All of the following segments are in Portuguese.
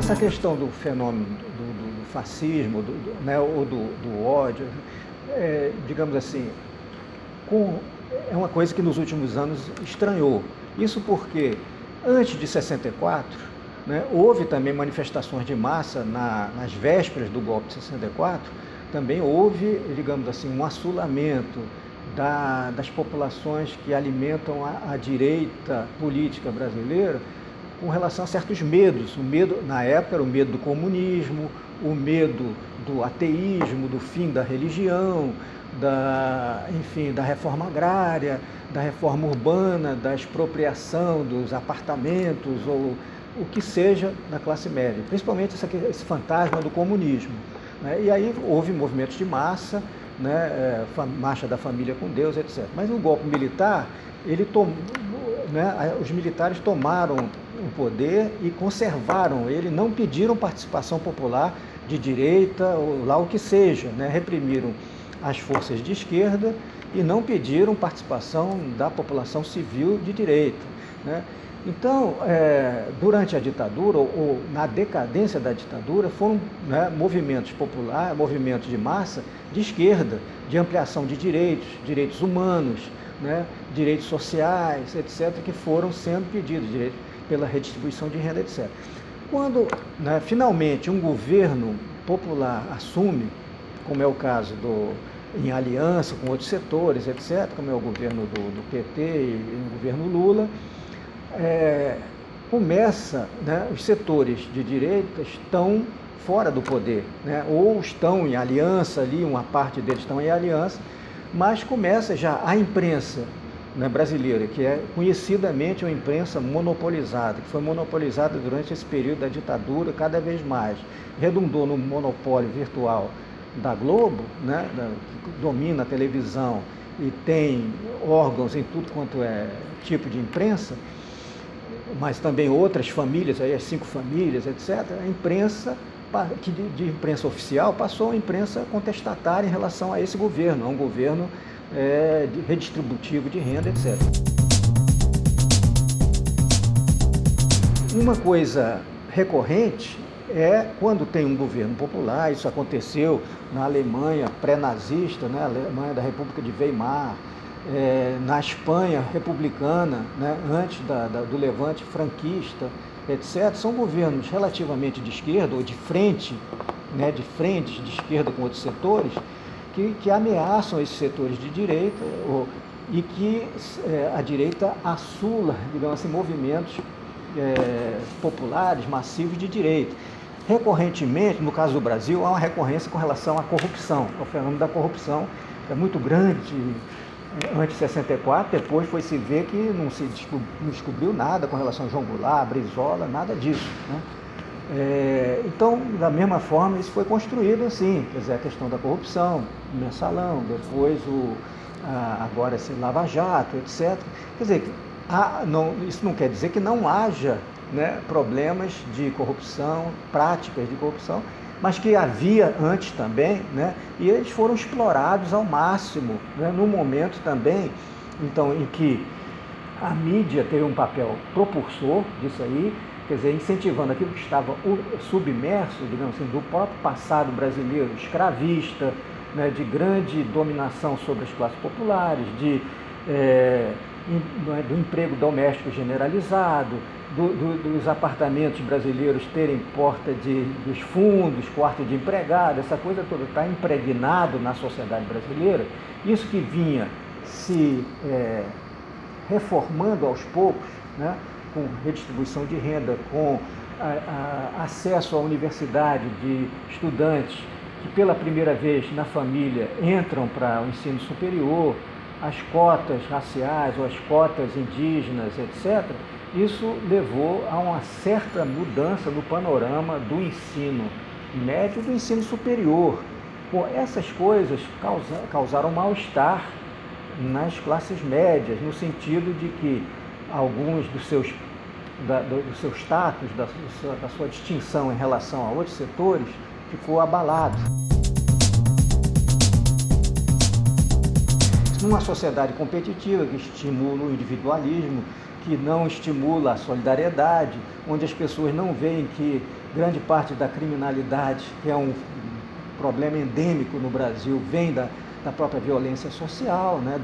essa questão do fenômeno do fascismo, né, ou do ódio, digamos assim, é uma coisa que nos últimos anos estranhou. Isso porque, antes de 64, né, houve também manifestações de massa nas vésperas do golpe de 64, também houve, digamos assim, um assolamento das populações que alimentam a direita política brasileira com relação a certos medos. O medo, na época, era o medo do comunismo, o medo do ateísmo, do fim da religião, enfim, da reforma agrária, da reforma urbana, da expropriação dos apartamentos ou o que seja da classe média, principalmente esse fantasma do comunismo, né? E aí houve movimentos de massa, né, Marcha da Família com Deus, etc. Mas o golpe militar, os militares tomaram o poder e conservaram ele, não pediram participação popular de direita ou lá o que seja, né? Reprimiram as forças de esquerda e não pediram participação da população civil de direita, né? Então, durante a ditadura, ou na decadência da ditadura, foram, né, movimentos populares, movimentos de massa de esquerda, de ampliação de direitos humanos, né, direitos sociais, etc., que foram sendo pedidos, direitos pela redistribuição de renda, etc. Quando, né, finalmente um governo popular assume, como é o caso em aliança com outros setores, etc., como é o governo do PT e o governo Lula, começa, né, os setores de direita estão fora do poder, né, ou estão em aliança ali, uma parte deles estão em aliança, mas começa já a imprensa, né, brasileira, que é conhecidamente uma imprensa monopolizada, que foi monopolizada durante esse período da ditadura cada vez mais, redundou no monopólio virtual da Globo, né, que domina a televisão e tem órgãos em tudo quanto é tipo de imprensa, mas também outras famílias, aí as 5 famílias, etc., a imprensa, de imprensa oficial, passou a imprensa contestatária em relação a esse governo, a um governo redistributivo de renda, etc. Uma coisa recorrente é quando tem um governo popular, isso aconteceu na Alemanha pré-nazista, né, Alemanha da República de Weimar, na Espanha republicana, né, antes do levante franquista, etc., são governos relativamente de esquerda, ou de frente, né, de frentes de esquerda com outros setores, que ameaçam esses setores de direita, e que a direita assula, digamos assim, movimentos populares, massivos de direita. Recorrentemente, no caso do Brasil, há uma recorrência com relação à corrupção, ao fenômeno da corrupção, que é muito grande. Antes de 64, depois foi se ver que não descobriu nada com relação a João Goulart, Brizola, nada disso, né? Então, da mesma forma, isso foi construído assim, quer dizer, a questão da corrupção, o mensalão, depois agora esse Lava Jato, etc. Quer dizer, isso não quer dizer que não haja, né, problemas de corrupção, práticas de corrupção, mas que havia antes também, né, e eles foram explorados ao máximo, né, no momento também, então, em que a mídia teve um papel propulsor disso aí, quer dizer, incentivando aquilo que estava submerso, digamos assim, do próprio passado brasileiro escravista, né, de grande dominação sobre as classes populares, do emprego doméstico generalizado, dos apartamentos brasileiros terem porta dos fundos, quarto de empregado, essa coisa toda está impregnado na sociedade brasileira. Isso que vinha se reformando aos poucos, né, com redistribuição de renda, com acesso à universidade de estudantes que pela primeira vez na família entram para o ensino superior, as cotas raciais ou as cotas indígenas, etc., isso levou a uma certa mudança no panorama do ensino médio e do ensino superior. Bom, essas coisas causaram mal-estar nas classes médias, no sentido de que alguns do seu status, da sua distinção em relação a outros setores, ficou abalado. numa sociedade competitiva que estimula o individualismo, que não estimula a solidariedade, onde as pessoas não veem que grande parte da criminalidade, que é um problema endêmico no Brasil, vem da própria violência social, né,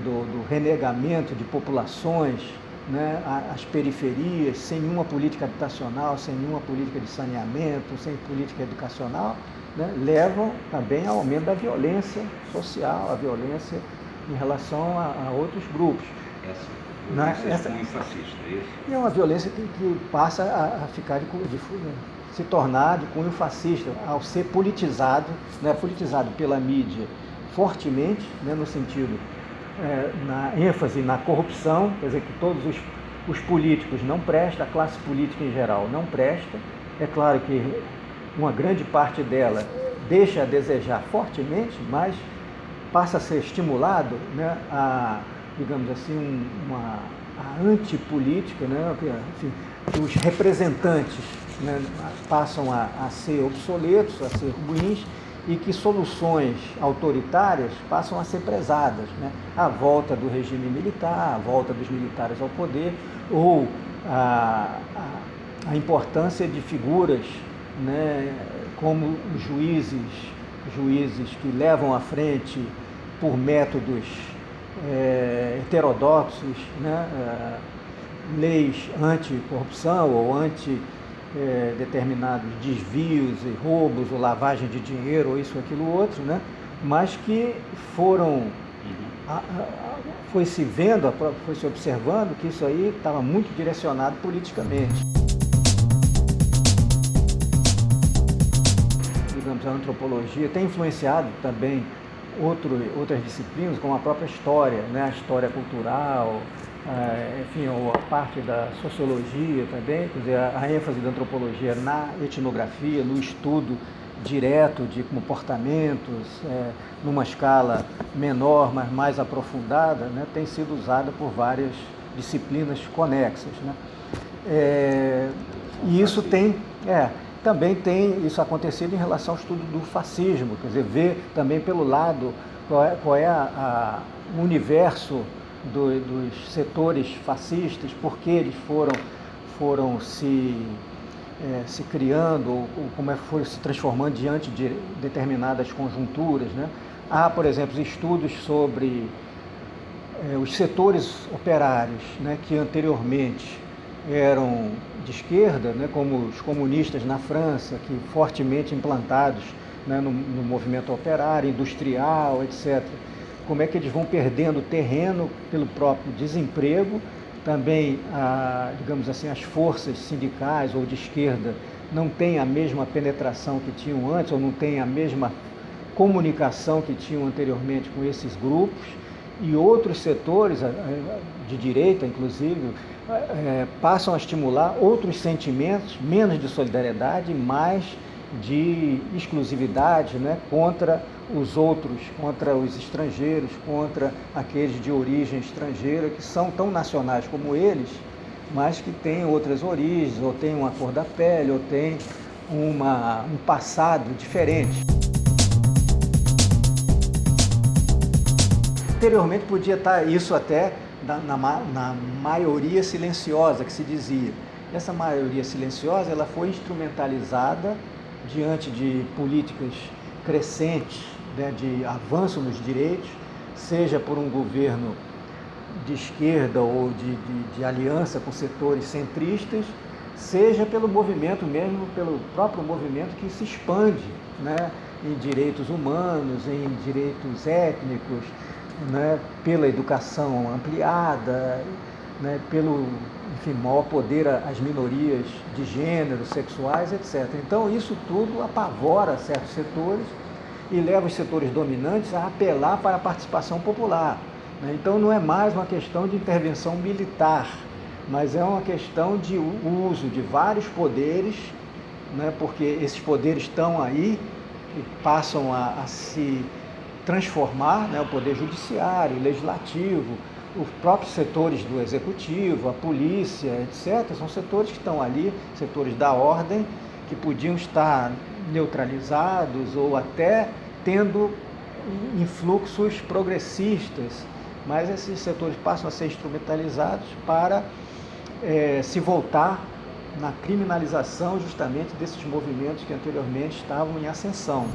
do renegamento de populações, né, às periferias, sem nenhuma política habitacional, sem nenhuma política de saneamento, sem política educacional, né, levam também ao aumento da violência social, a violência em relação a outros grupos. Essa é fascista, é isso? É uma violência que passa a ficar se tornar de cunho fascista, ao ser politizado, né, politizado pela mídia fortemente, né, no sentido, na ênfase na corrupção, quer dizer que todos os políticos não prestam, a classe política em geral não presta. É claro que uma grande parte dela deixa a desejar fortemente, mas passa a ser estimulado, né, a, digamos assim, a antipolítica, né, enfim, os representantes, né, passam a ser obsoletos, a ser ruins, e que soluções autoritárias passam a ser prezadas, né? A volta do regime militar, a volta dos militares ao poder, ou a importância de figuras, né, como juízes que levam à frente por métodos heterodoxos, né, leis anticorrupção ou determinados desvios e roubos ou lavagem de dinheiro ou isso, aquilo, outro, né? Mas que foi se vendo, foi se observando que isso aí estava muito direcionado politicamente. Digamos, a antropologia tem influenciado também outras disciplinas, como a própria história, né? A história cultural, enfim, ou a parte da sociologia também, quer dizer, a ênfase da antropologia na etnografia, no estudo direto de comportamentos, numa escala menor, mas mais aprofundada, né, tem sido usada por várias disciplinas conexas, né? E isso também tem isso acontecido em relação ao estudo do fascismo, quer dizer, ver também pelo lado qual é o universo dos setores fascistas, porque eles foram se criando, ou como foram se transformando diante de determinadas conjunturas, né? Há, por exemplo, estudos sobre os setores operários, né, que anteriormente eram de esquerda, né, como os comunistas na França, que fortemente implantados, né, no movimento operário, industrial, etc., como é que eles vão perdendo terreno pelo próprio desemprego, também, digamos assim, as forças sindicais ou de esquerda não têm a mesma penetração que tinham antes, ou não têm a mesma comunicação que tinham anteriormente com esses grupos, e outros setores, de direita inclusive, passam a estimular outros sentimentos, menos de solidariedade, mais de exclusividade, né, contra os outros, contra os estrangeiros, contra aqueles de origem estrangeira, que são tão nacionais como eles, mas que têm outras origens, ou têm uma cor da pele, ou têm um passado diferente. Anteriormente podia estar isso até na maioria silenciosa que se dizia. Essa maioria silenciosa ela foi instrumentalizada diante de políticas crescentes, né, de avanço nos direitos, seja por um governo de esquerda ou de aliança com setores centristas, seja pelo movimento mesmo, pelo próprio movimento que se expande, né, em direitos humanos, em direitos étnicos, né, pela educação ampliada, né, pelo, enfim, maior poder às minorias de gênero, sexuais, etc. Então isso tudo apavora certos setores e leva os setores dominantes a apelar para a participação popular, né? Então não é mais uma questão de intervenção militar, mas é uma questão de uso de vários poderes, né, porque esses poderes estão aí e passam a se transformar, né, o poder judiciário, o legislativo, os próprios setores do executivo, a polícia, etc., são setores que estão ali, setores da ordem, que podiam estar neutralizados ou até tendo em fluxos progressistas, mas esses setores passam a ser instrumentalizados para se voltar na criminalização justamente desses movimentos que anteriormente estavam em ascensão.